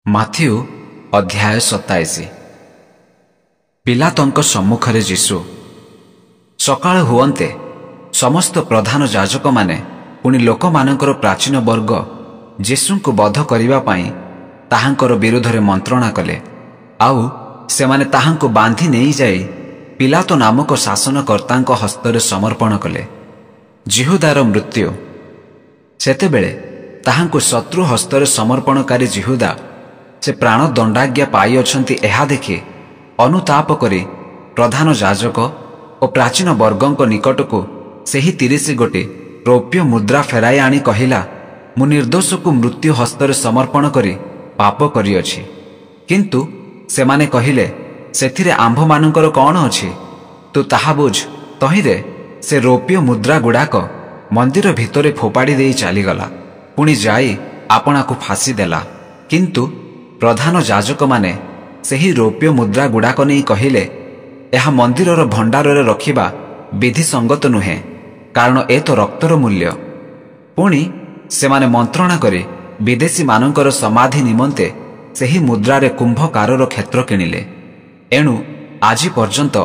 Matthew ଅଧ୍ୟାୟ 27। ପିଲାତଙ୍କ ସମ୍ମୁଖରେ ଯୀଶୁ। ସକାଳ ହୁଅନ୍ତେ ସମସ୍ତ ପ୍ରଧାନ ଯାଜକମାନେ ପୁଣି ଲୋକମାନଙ୍କର ପ୍ରାଚୀନ ବର୍ଗ ଯୀଶୁଙ୍କୁ ବଧ କରିବା ପାଇଁ ତାହାଙ୍କର ବିରୁଦ୍ଧରେ ମନ୍ତ୍ରଣା କଲେ। ଆଉ ସେମାନେ ତାହାଙ୍କୁ ବାନ୍ଧି ନେଇଯାଇ ପିଲାତ ନାମକ ଶାସନକର୍ତ୍ତାଙ୍କ ହସ୍ତରେ ସମର୍ପଣ କଲେ। ଜିହୁଦାର ମୃତ୍ୟୁ। ସେତେବେଳେ ତାହାଙ୍କୁ ଶତ୍ରୁ ହସ୍ତରେ ସମର୍ପଣକାରୀ ଜିହୁଦା ସେ ପ୍ରାଣଦଣ୍ଡାଜ୍ଞା ପାଇଅଛନ୍ତି ଏହା ଦେଖି ଅନୁତାପ କରି ପ୍ରଧାନ ଯାଜକ ଓ ପ୍ରାଚୀନ ବର୍ଗଙ୍କ ନିକଟକୁ ସେହି 30 ଗୋଟି ରୌପ୍ୟ ମୁଦ୍ରା ଫେରାଇ ଆଣି କହିଲା, ମୁଁ ନିର୍ଦ୍ଦୋଷକୁ ମୃତ୍ୟୁ ହସ୍ତରେ ସମର୍ପଣ କରି ପାପ କରିଅଛି। କିନ୍ତୁ ସେମାନେ କହିଲେ, ସେଥିରେ ଆମ୍ଭମାନଙ୍କର କ'ଣ ଅଛି? ତୁ ତାହା ବୁଝ। ତହିଁରେ ସେ ରୌପ୍ୟ ମୁଦ୍ରା ଗୁଡ଼ାକ ମନ୍ଦିର ଭିତରେ ଫୋପାଡ଼ି ଦେଇ ଚାଲିଗଲା। ପୁଣି ଯାଇ ଆପଣାକୁ ଫାଶୀ ଦେଲା। କିନ୍ତୁ ପ୍ରଧାନ ଯାଜକମାନେ ସେହି ରୌପ୍ୟ ମୁଦ୍ରା ଗୁଡ଼ାକ ନେଇ କହିଲେ, ଏହା ମନ୍ଦିରର ଭଣ୍ଡାରରେ ରଖିବା ବିଧିସଙ୍ଗତ ନୁହେଁ, କାରଣ ଏ ତ ରକ୍ତର ମୂଲ୍ୟ। ପୁଣି ସେମାନେ ମନ୍ତ୍ରଣା କରି ବିଦେଶୀମାନଙ୍କର ସମାଧି ନିମନ୍ତେ ସେହି ମୁଦ୍ରାରେ କୁମ୍ଭକାରର କ୍ଷେତ୍ର କିଣିଲେ। ଏଣୁ ଆଜି ପର୍ଯ୍ୟନ୍ତ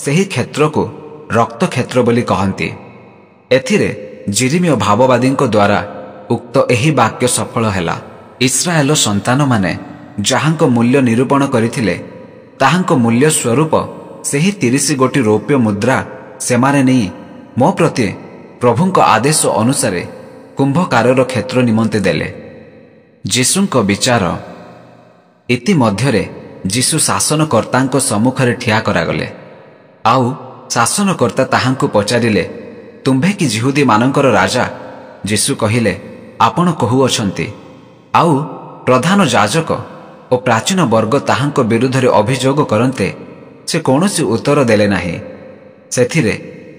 ସେହି କ୍ଷେତ୍ରକୁ ରକ୍ତକ୍ଷେତ୍ର ବୋଲି କହନ୍ତି। ଏଥିରେ ଜିରିମିୟ ଭାବବାଦୀଙ୍କ ଦ୍ୱାରା ଉକ୍ତ ଏହି ବାକ୍ୟ ସଫଳ ହେଲା, ଇସ୍ରାଏଲ ସନ୍ତାନମାନେ ଯାହାଙ୍କ ମୂଲ୍ୟ ନିରୂପଣ କରିଥିଲେ ତାହାଙ୍କ ମୂଲ୍ୟ ସ୍ୱରୂପ ସେହି 30 ଗୋଟି ରୌପ୍ୟ ମୁଦ୍ରା ସେମାନେ ନେଇ ମୋ ପ୍ରତି ପ୍ରଭୁଙ୍କ ଆଦେଶ ଅନୁସାରେ କୁମ୍ଭକାରର କ୍ଷେତ୍ର ନିମନ୍ତେ ଦେଲେ। ଯୀଶୁଙ୍କ ବିଚାର। ଇତିମଧ୍ୟରେ ଯୀଶୁ ଶାସନକର୍ତ୍ତାଙ୍କ ସମ୍ମୁଖରେ ଠିଆ କରାଗଲେ। ଆଉ ଶାସନକର୍ତ୍ତା ତାହାଙ୍କୁ ପଚାରିଲେ, ତୁମ୍ଭେ କି ଯିହୁଦୀମାନଙ୍କର ରାଜା? ଯୀଶୁ କହିଲେ, ଆପଣ କହୁଅଛନ୍ତି। ଆଉ ପ୍ରଧାନ ଯାଜକ ଓ ପ୍ରାଚୀନ ବର୍ଗ ତାହାଙ୍କ ବିରୁଦ୍ଧରେ ଅଭିଯୋଗ କରନ୍ତେ ସେ କୌଣସି ଉତ୍ତର ଦେଲେ ନାହିଁ। ସେଥିରେ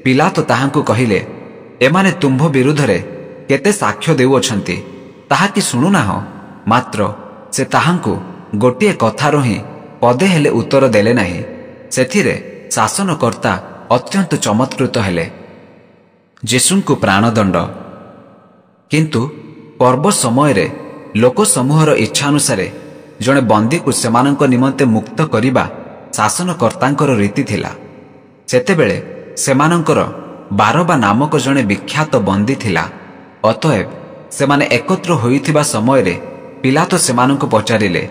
ପିଲାତ ତାହାଙ୍କୁ କହିଲେ, ଏମାନେ ତୁମ୍ଭ ବିରୁଦ୍ଧରେ କେତେ ସାକ୍ଷ୍ୟ ଦେଉଅଛନ୍ତି ତାହା କି ଶୁଣୁନାହଁ? ମାତ୍ର ସେ ତାହାଙ୍କୁ ଗୋଟିଏ କଥାର ହିଁ ପଦେ ହେଲେ ଉତ୍ତର ଦେଲେ ନାହିଁ। ସେଥିରେ ଶାସନକର୍ତ୍ତା ଅତ୍ୟନ୍ତ ଚମତ୍କୃତ ହେଲେ। ଯୀଶୁଙ୍କୁ ପ୍ରାଣଦଣ୍ଡ। କିନ୍ତୁ ପର୍ବ ସମୟରେ ଲୋକସମୂହର ଇଚ୍ଛାନୁସାରେ ଜଣେ ବନ୍ଦୀକୁ ସେମାନଙ୍କ ନିମନ୍ତେ ମୁକ୍ତ କରିବା ଶାସନକର୍ତ୍ତାଙ୍କର ରୀତି ଥିଲା। ସେତେବେଳେ ସେମାନଙ୍କର ବାରବା ନାମକ ଜଣେ ବିଖ୍ୟାତ ବନ୍ଦୀ ଥିଲା। ଅତଏବ ସେମାନେ ଏକତ୍ର ହୋଇଥିବା ସମୟରେ ପିଲାତ ସେମାନଙ୍କୁ ପଚାରିଲେ,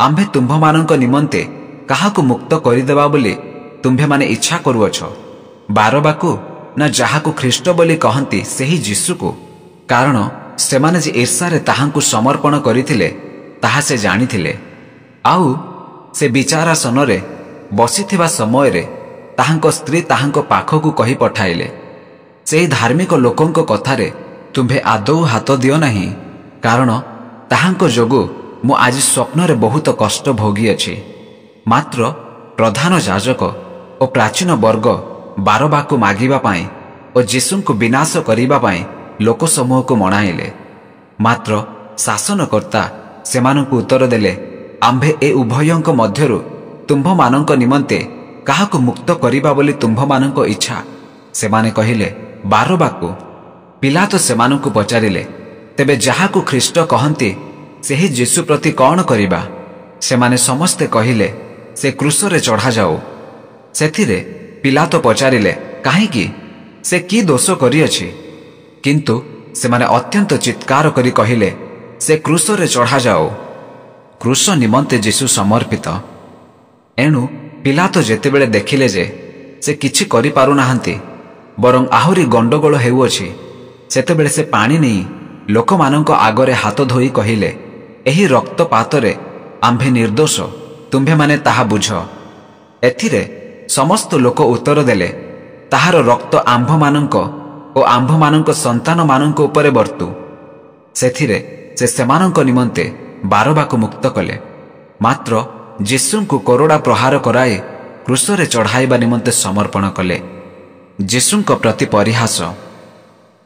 ଆମ୍ଭେ ତୁମ୍ଭମାନଙ୍କ ନିମନ୍ତେ କାହାକୁ ମୁକ୍ତ କରିଦେବା ବୋଲି ତୁମ୍ଭେମାନେ ଇଚ୍ଛା କରୁଅଛ? ବାରବାକୁ ନା ଯାହାକୁ ଖ୍ରୀଷ୍ଟ ବୋଲି କହନ୍ତି ସେହି ଯୀଶୁକୁ? କାରଣ ସେମାନେ ଯେ ଈର୍ଷାରେ ତାହାଙ୍କୁ ସମର୍ପଣ କରିଥିଲେ ତାହା ସେ ଜାଣିଥିଲେ। ଆଉ ସେ ବିଚାରାସନରେ ବସିଥିବା ସମୟରେ ତାହାଙ୍କ ସ୍ତ୍ରୀ ତାହାଙ୍କ ପାଖକୁ କହି ପଠାଇଲେ, ସେହି ଧାର୍ମିକ ଲୋକଙ୍କ କଥାରେ ତୁମ୍ଭେ ଆଦୌ ହାତ ଦିଅ ନାହିଁ, କାରଣ ତାହାଙ୍କ ଯୋଗୁଁ ମୁଁ ଆଜି ସ୍ୱପ୍ନରେ ବହୁତ କଷ୍ଟ ଭୋଗିଅଛି। ମାତ୍ର ପ୍ରଧାନ ଯାଜକ ଓ ପ୍ରାଚୀନ ବର୍ଗ ବାରବାକୁ ମାଗିବା ପାଇଁ ଓ ଯୀଶୁଙ୍କୁ ବିନାଶ କରିବା ପାଇଁ ଲୋକସମୂହକୁ ମଣାଇଲେ। ମାତ୍ର ଶାସନକର୍ତ୍ତା ସେମାନଙ୍କୁ ଉତ୍ତର ଦେଲେ, ଆମ୍ଭେ ଏ ଉଭୟଙ୍କ ମଧ୍ୟରୁ ତୁମ୍ଭମାନଙ୍କ ନିମନ୍ତେ କାହାକୁ ମୁକ୍ତ କରିବା ବୋଲି ତୁମ୍ଭମାନଙ୍କ ଇଚ୍ଛା? ସେମାନେ କହିଲେ, ବାରବାକୁ। ପିଲାତ ସେମାନଙ୍କୁ ପଚାରିଲେ, ତେବେ ଯାହାକୁ ଖ୍ରୀଷ୍ଟ କହନ୍ତି ସେହି ଯୀଶୁ ପ୍ରତି କ'ଣ କରିବା? ସେମାନେ ସମସ୍ତେ କହିଲେ, ସେ କ୍ରୁଶରେ ଚଢ଼ାଯାଉ। ସେଥିରେ ପିଲାତ ପଚାରିଲେ, କାହିଁକି? ସେ କି ଦୋଷ କରିଅଛି? କିନ୍ତୁ ସେମାନେ ଅତ୍ୟନ୍ତ ଚିତ୍କାର କରି କହିଲେ, ସେ କ୍ରୁଶରେ ଚଢ଼ାଯାଉ। କ୍ରୁଶ ନିମନ୍ତେ ଯୀଶୁ ସମର୍ପିତ। ଏଣୁ ପିଲାତ ଯେତେବେଳେ ଦେଖିଲେ ଯେ ସେ କିଛି କରିପାରୁନାହାନ୍ତି, ବରଂ ଆହୁରି ଗଣ୍ଡଗୋଳ ହେଉଅଛି, ସେତେବେଳେ ସେ ପାଣି ନେଇ ଲୋକମାନଙ୍କ ଆଗରେ ହାତ ଧୋଇ କହିଲେ, ଏହି ରକ୍ତପାତରେ ଆମ୍ଭେ ନିର୍ଦ୍ଦୋଷ, ତୁମ୍ଭେମାନେ ତାହା ବୁଝ। ଏଥିରେ ସମସ୍ତ ଲୋକ ଉତ୍ତର ଦେଲେ, ତାହାର ରକ୍ତ ଆମ୍ଭମାନଙ୍କ ଓ ଆମ୍ଭମାନଙ୍କ ସନ୍ତାନମାନଙ୍କ ଉପରେ ବର୍ତ୍ତୁ। ସେଥିରେ ସେ ସେମାନଙ୍କ ନିମନ୍ତେ ବାରବାକୁ ମୁକ୍ତ କଲେ। ମାତ୍ର ଯୀଶୁଙ୍କୁ କୋରଡ଼ା ପ୍ରହାର କରାଇ କ୍ରୁଶରେ ଚଢ଼ାଇବା ନିମନ୍ତେ ସମର୍ପଣ କଲେ। ଯୀଶୁଙ୍କ ପ୍ରତି ପରିହାସ।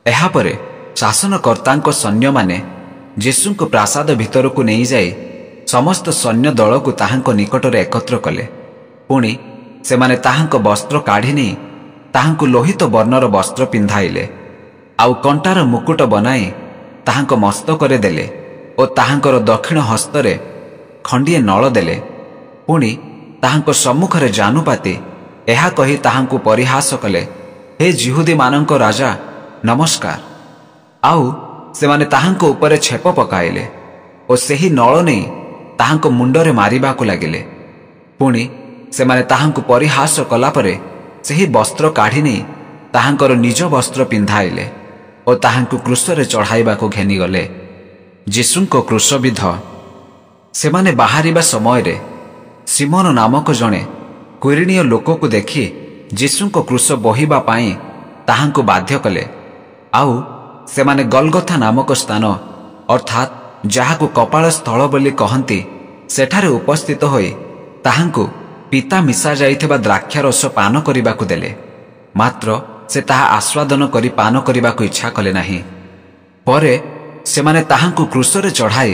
ଏହାପରେ ଶାସନକର୍ତ୍ତାଙ୍କ ସୈନ୍ୟମାନେ ଯୀଶୁଙ୍କୁ ପ୍ରାସାଦ ଭିତରକୁ ନେଇଯାଇ ସମସ୍ତ ସୈନ୍ୟ ଦଳକୁ ତାହାଙ୍କ ନିକଟରେ ଏକତ୍ର କଲେ। ପୁଣି ସେମାନେ ତାହାଙ୍କ ବସ୍ତ୍ର କାଢ଼ି ନେଇ ତାହାଙ୍କୁ ଲୋହିତ ବର୍ଣ୍ଣର ବସ୍ତ୍ର ପିନ୍ଧାଇଲେ। ଆଉ କଣ୍ଟାର ମୁକୁଟ ବନାଇ ତାହାଙ୍କ ମସ୍ତକରେ ଦେଲେ ଓ ତାହାଙ୍କର ଦକ୍ଷିଣ ହସ୍ତରେ ଖଣ୍ଡିଏ ନଳ ଦେଲେ। ପୁଣି ତାହାଙ୍କ ସମ୍ମୁଖରେ ଜାନୁପାତି ଏହା କହି ତାହାଙ୍କୁ ପରିହାସ କଲେ, ହେ ଯିହୁଦୀମାନଙ୍କ ରାଜା, ନମସ୍କାର। ଆଉ ସେମାନେ ତାହାଙ୍କ ଉପରେ ଛେପ ପକାଇଲେ ଓ ସେହି ନଳ ନେଇ ତାହାଙ୍କ ମୁଣ୍ଡରେ ମାରିବାକୁ ଲାଗିଲେ। ପୁଣି ସେମାନେ ତାହାଙ୍କୁ ପରିହାସ କଲାପରେ ସେହି ବସ୍ତ୍ର କାଢ଼ି ନେଇ ତାହାଙ୍କର ନିଜ ବସ୍ତ୍ର ପିନ୍ଧାଇଲେ ଓ ତାହାଙ୍କୁ କ୍ରୁଶରେ ଚଢ଼ାଇବାକୁ ଘେନିଗଲେ। ଯୀଶୁଙ୍କ କ୍ରୁଶବିଦ୍ଧ। ସେମାନେ ବାହାରିବା ସମୟରେ ସିମୋନ ନାମକ ଜଣେ କୁରେଣୀୟ ଲୋକକୁ ଦେଖି ଯୀଶୁଙ୍କ କ୍ରୁଶ ବୋହିବା ପାଇଁ ତାହାଙ୍କୁ ବାଧ୍ୟ କଲେ। ଆଉ ସେମାନେ ଗଲଗଥା ନାମକ ସ୍ଥାନ ଅର୍ଥାତ୍ ଯାହାକୁ କପାଳ ସ୍ଥଳ ବୋଲି କହନ୍ତି, ସେଠାରେ ଉପସ୍ଥିତ ହୋଇ ତାହାଙ୍କୁ ପିତା ମିଶା ଯାଇଥିବା ଦ୍ରାକ୍ଷାରସ ପାନ କରିବାକୁ ଦେଲେ। ମାତ୍ର ସେ ତାହା ଆସ୍ୱାଦନ କରି ପାନ କରିବାକୁ ଇଚ୍ଛା କଲେ ନାହିଁ। ପରେ ସେମାନେ ତାହାଙ୍କୁ କ୍ରୁଶରେ ଚଢ଼ାଇ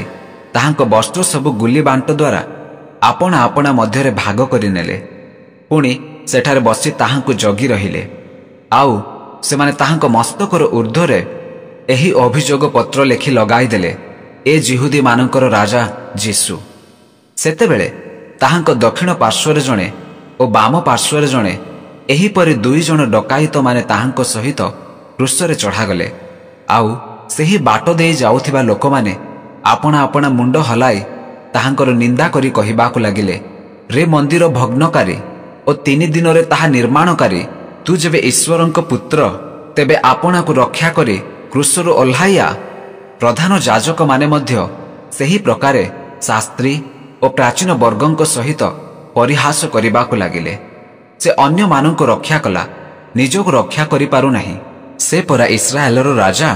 ତାହାଙ୍କ ବସ୍ତ୍ର ସବୁ ଗୁଲି ବାଣ୍ଟ ଦ୍ୱାରା ଆପଣା ଆପଣା ମଧ୍ୟରେ ଭାଗ କରିନେଲେ। ପୁଣି ସେଠାରେ ବସି ତାହାଙ୍କୁ ଜଗି ରହିଲେ। ଆଉ ସେମାନେ ତାହାଙ୍କ ମସ୍ତକର ଉର୍ଦ୍ଧ୍ୱରେ ଏହି ଅଭିଯୋଗ ପତ୍ର ଲେଖି ଲଗାଇଦେଲେ, ଏ ଯିହୁଦୀମାନଙ୍କର ରାଜା ଯୀଶୁ। ସେତେବେଳେ ତାହାଙ୍କ ଦକ୍ଷିଣ ପାର୍ଶ୍ୱରେ ଜଣେ ଓ ବାମ ପାର୍ଶ୍ୱରେ ଜଣେ ଏହିପରି 2 ଜଣ ଡକାୟତମାନେ ତାହାଙ୍କ ସହିତ କ୍ରୁଶରେ ଚଢ଼ାଗଲେ। ଆଉ ସେହି ବାଟ ଦେଇ ଯାଉଥିବା ଲୋକମାନେ ଆପଣା ଆପଣା ମୁଣ୍ଡ ହଲାଇ ତାହାଙ୍କର ନିନ୍ଦା କରି କହିବାକୁ ଲାଗିଲେ, ରେ ମନ୍ଦିର ଭଗ୍ନକାରୀ ଓ 3 ଦିନରେ ତାହା ନିର୍ମାଣକାରୀ, ତୁ ଯେବେ ଈଶ୍ୱରଙ୍କ ପୁତ୍ର, ତେବେ ଆପଣାକୁ ରକ୍ଷା କରି କ୍ରୁଶରୁ ଓହ୍ଲାଇଆ। ପ୍ରଧାନ ଯାଜକମାନେ ମଧ୍ୟ ସେହି ପ୍ରକାରେ ଶାସ୍ତ୍ରୀ ଓ ପ୍ରାଚୀନ ବର୍ଗଙ୍କ ସହିତ ପରିହାସ କରିବାକୁ ଲାଗିଲେ। ସେ ଅନ୍ୟମାନଙ୍କୁ ରକ୍ଷା କଲା, ନିଜକୁ ରକ୍ଷା କରିପାରୁନାହିଁ। ସେ ପରା ଇସ୍ରାଏଲର ରାଜା।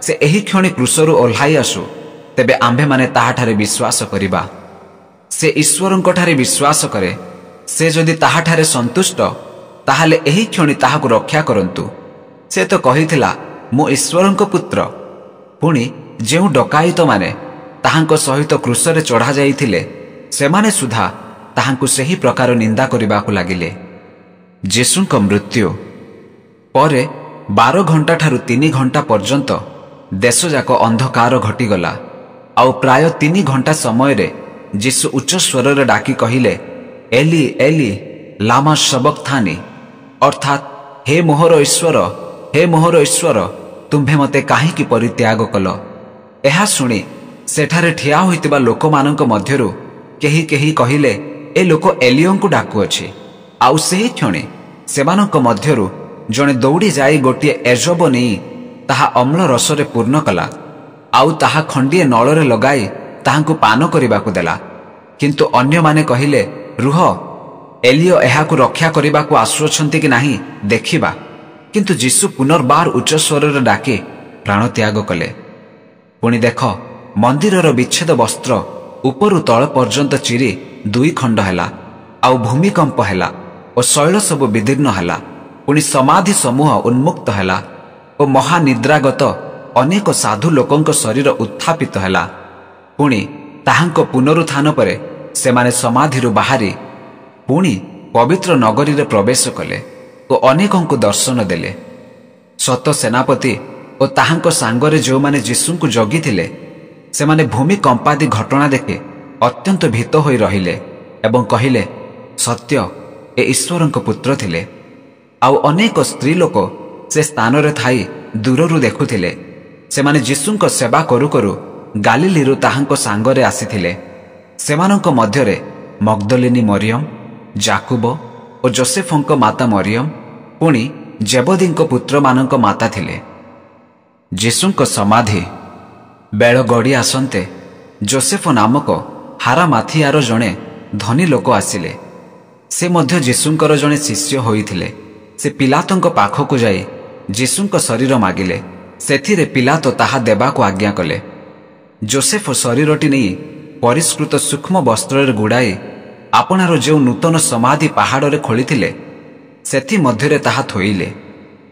ସେ ଏହି କ୍ଷଣି କ୍ରୁଶରୁ ଓହ୍ଲାଇ ଆସୁ, ତେବେ ଆମ୍ଭେମାନେ ତାହାଠାରେ ବିଶ୍ୱାସ କରିବା। ସେ ଈଶ୍ୱରଙ୍କଠାରେ ବିଶ୍ୱାସ କରେ। ସେ ଯଦି ତାହାଠାରେ ସନ୍ତୁଷ୍ଟ, ତାହେଲେ ଏହି କ୍ଷଣି ତାହାକୁ ରକ୍ଷା କରନ୍ତୁ। ସେ ତ କହିଥିଲା, ମୁଁ ଈଶ୍ୱରଙ୍କ ପୁତ୍ର। ପୁଣି ଯେଉଁ ଡକାୟତମାନେ ତାହାଙ୍କ ସହିତ କ୍ରୁଶରେ ଚଢ଼ାଯାଇଥିଲେ, ସେମାନେ ସୁଦ୍ଧା ତାହାଙ୍କୁ ସେହି ପ୍ରକାର ନିନ୍ଦା କରିବାକୁ ଲାଗିଲେ। ଯୀଶୁଙ୍କ ମୃତ୍ୟୁ ପରେ 12 ଘଣ୍ଟାଠାରୁ 3 ଘଣ୍ଟା ପର୍ଯ୍ୟନ୍ତ ଦେଶଯାକ ଅନ୍ଧକାର ଘଟିଗଲା। ଆଉ ପ୍ରାୟ 3 ଘଣ୍ଟା ସମୟରେ ଯୀଶୁ ଉଚ୍ଚ ସ୍ୱରରେ ଡାକି କହିଲେ, ଏଲି ଏଲି ଲାମା ଶବକ୍ଥାନି, ଅର୍ଥାତ୍ ହେ ମୋହର ଈଶ୍ୱର, ହେ ମୋହର ଈଶ୍ୱର, ତୁମ୍ଭେ ମୋତେ କାହିଁକି ପରିତ୍ୟାଗ କଲ? ଏହା ଶୁଣି ସେଠାରେ ଠିଆ ହୋଇଥିବା ଲୋକମାନଙ୍କ ମଧ୍ୟରୁ କେହି କେହି କହିଲେ, ଏ ଲୋକ ଏଲିୟଙ୍କୁ ଡାକୁଅଛି। ଆଉ ସେହି କ୍ଷଣି ସେମାନଙ୍କ ମଧ୍ୟରୁ ଜଣେ ଦୌଡ଼ି ଯାଇ ଗୋଟିଏ ଏଜବ ନେଇ ତାହା ଅମ୍ଳ ରସରେ ପୂର୍ଣ୍ଣ କଲା। ଆଉ ତାହା ଖଣ୍ଡିଏ ନଳରେ ଲଗାଇ ତାହାଙ୍କୁ ପାନ କରିବାକୁ ଦେଲା। କିନ୍ତୁ ଅନ୍ୟମାନେ କହିଲେ, ରୁହ, ଏଲିୟ ଏହାକୁ ରକ୍ଷା କରିବାକୁ ଆସୁଅଛନ୍ତି କି ନାହିଁ ଦେଖିବା। କିନ୍ତୁ ଯୀଶୁ ପୁନର୍ବାର ଉଚ୍ଚ ସ୍ୱରରେ ଡାକି ପ୍ରାଣତ୍ୟାଗ କଲେ। ପୁଣି ଦେଖ, ମନ୍ଦିରର ବିଚ୍ଛେଦ ବସ୍ତ୍ର ଉପରୁ ତଳ ପର୍ଯ୍ୟନ୍ତ ଚିରି 2 ଖଣ୍ଡ ହେଲା। ଆଉ ଭୂମିକମ୍ପ ହେଲା ଓ ଶୈଳ ସବୁ ବିଦୀର୍ଣ୍ଣ ହେଲା। ପୁଣି ସମାଧି ସମୂହ ଉନ୍ମୁକ୍ତ ହେଲା ଓ ମହାନିଦ୍ରାଗତ ଅନେକ ସାଧୁ ଲୋକଙ୍କ ଶରୀର ଉତ୍ଥାପିତ ହେଲା। ପୁଣି ତାହାଙ୍କ ପୁନରୁତ୍ଥାନ ପରେ ସେମାନେ ସମାଧିରୁ ବାହାରି ପୁଣି ପବିତ୍ର ନଗରୀରେ ପ୍ରବେଶ କଲେ ଓ ଅନେକଙ୍କୁ ଦର୍ଶନ ଦେଲେ। ସତ ସେନାପତି ଓ ତାହାଙ୍କ ସାଙ୍ଗରେ ଯେଉଁମାନେ ଯୀଶୁଙ୍କୁ ଜଗିଥିଲେ, ସେମାନେ ଭୂମିକମ୍ପାଦି ଘଟଣା ଦେଖି ଅତ୍ୟନ୍ତ ଭୀତ ହୋଇ ରହିଲେ ଏବଂ କହିଲେ, ସତ୍ୟ ଏ ଈଶ୍ୱରଙ୍କ ପୁତ୍ର ଥିଲେ। ଆଉ ଅନେକ ସ୍ତ୍ରୀ ଲୋକ ସେ ସ୍ଥାନରେ ଥାଇ ଦୂରରୁ ଦେଖୁଥିଲେ। ସେମାନେ ଯୀଶୁଙ୍କ ସେବା କରୁ କରୁ ଗାଲିଲୀରୁ ତାହାଙ୍କ ସାଙ୍ଗରେ ଆସିଥିଲେ। ସେମାନଙ୍କ ମଧ୍ୟରେ ମଗ୍ଦଲିନୀ ମରିୟମ, ଯାକୁବ ଓ ଯୋସେଫଙ୍କ ମାତା ମରିୟମ, ପୁଣି ଜେବଦୀଙ୍କ ପୁତ୍ରମାନଙ୍କ ମାତା ଥିଲେ। ଯୀଶୁଙ୍କ ସମାଧି। ବେଳ ଗଡ଼ି ଆସନ୍ତେ ଯୋସେଫ ନାମକ ହାରାମାଥିଆର ଜଣେ ଧନୀ ଲୋକ ଆସିଲେ। ସେ ମଧ୍ୟ ଯୀଶୁଙ୍କର ଜଣେ ଶିଷ୍ୟ ହୋଇଥିଲେ। ସେ ପିଲାତଙ୍କ ପାଖକୁ ଯାଇ ଯୀଶୁଙ୍କ ଶରୀର ମାଗିଲେ। ସେଥିରେ ପିଲାତ ତାହା ଦେବାକୁ ଆଜ୍ଞା କଲେ। ଯୋସେଫ ଶରୀରଟି ନେଇ ପରିଷ୍କୃତ ସୂକ୍ଷ୍ମ ବସ୍ତ୍ରରେ ଗୁଡ଼ାଇ ଆପଣାର ଯେଉଁ ନୂତନ ସମାଧି ପାହାଡ଼ରେ ଖୋଳିଥିଲେ, ସେଥିମଧ୍ୟରେ ତାହା ଥୋଇଲେ।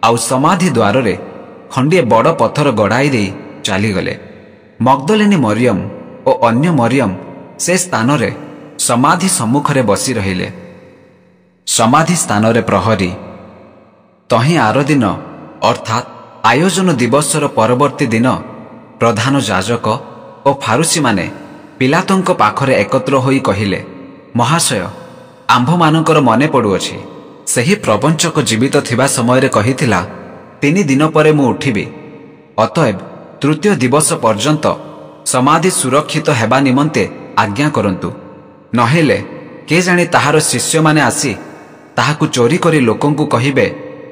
ଆଉ ସମାଧି ଦ୍ୱାରରେ ଖଣ୍ଡିଏ ବଡ଼ ପଥର ଗଡ଼ାଇ ଦେଇ ଚାଲିଗଲେ। ମଗ୍ଦଲିନୀ ମରିୟମ ଓ ଅନ୍ୟ ମରିୟମ ସେ ସ୍ଥାନରେ ସମାଧି ସମ୍ମୁଖରେ ବସି ରହିଲେ। ସମାଧି ସ୍ଥାନରେ ପ୍ରହରୀ। ତହିଁ ଆର ଦିନ ଅର୍ଥାତ୍ ଆୟୋଜନ ଦିବସର ପରବର୍ତ୍ତୀ ଦିନ ପ୍ରଧାନ ଯାଜକ ଓ ଫାରୁସୀମାନେ ପିଲାତଙ୍କ ପାଖରେ ଏକତ୍ର ହୋଇ କହିଲେ, ମହାଶୟ, ଆମ୍ଭମାନଙ୍କର ମନେ ପଡ଼ୁଅଛି ସେହି ପ୍ରବଞ୍ଚକ ଜୀବିତ ଥିବା ସମୟରେ କହିଥିଲା, 3 ଦିନ ପରେ ମୁଁ ଉଠିବି। ଅତଏବ ତୃତୀୟ ଦିବସ ପର୍ଯ୍ୟନ୍ତ ସମାଧି ସୁରକ୍ଷିତ ହେବା ନିମନ୍ତେ ଆଜ୍ଞା କରନ୍ତୁ। ନହେଲେ କେଜାଣି ତାହାର ଶିଷ୍ୟମାନେ ଆସି ତାହାକୁ ଚୋରି କରି ଲୋକଙ୍କୁ କହିବେ,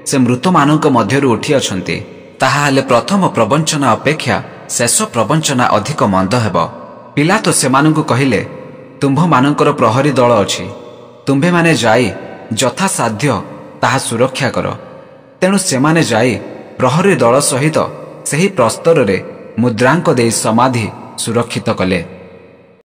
ସେ ମୃତମାନଙ୍କ ମଧ୍ୟରୁ ଉଠିଅଛନ୍ତି। ତାହାହେଲେ ପ୍ରଥମ ପ୍ରବଞ୍ଚନା ଅପେକ୍ଷା ଶେଷ ପ୍ରବଞ୍ଚନା ଅଧିକ ମନ୍ଦ ହେବ। ପିଲାତ ସେମାନଙ୍କୁ କହିଲେ, ତୁମ୍ଭମାନଙ୍କର ପ୍ରହରୀ ଦଳ ଅଛି, ତୁମ୍ଭେମାନେ ଯାଇ ଯଥାସାଧ୍ୟ ତାହା ସୁରକ୍ଷା କର। ତେଣୁ ସେମାନେ ଯାଇ ପ୍ରହରୀ ଦଳ ସହିତ ସେହି ପ୍ରସ୍ତରରେ ମୁଦ୍ରାଙ୍କ ଦେଇ ସମାଧି ସୁରକ୍ଷିତ କଲେ।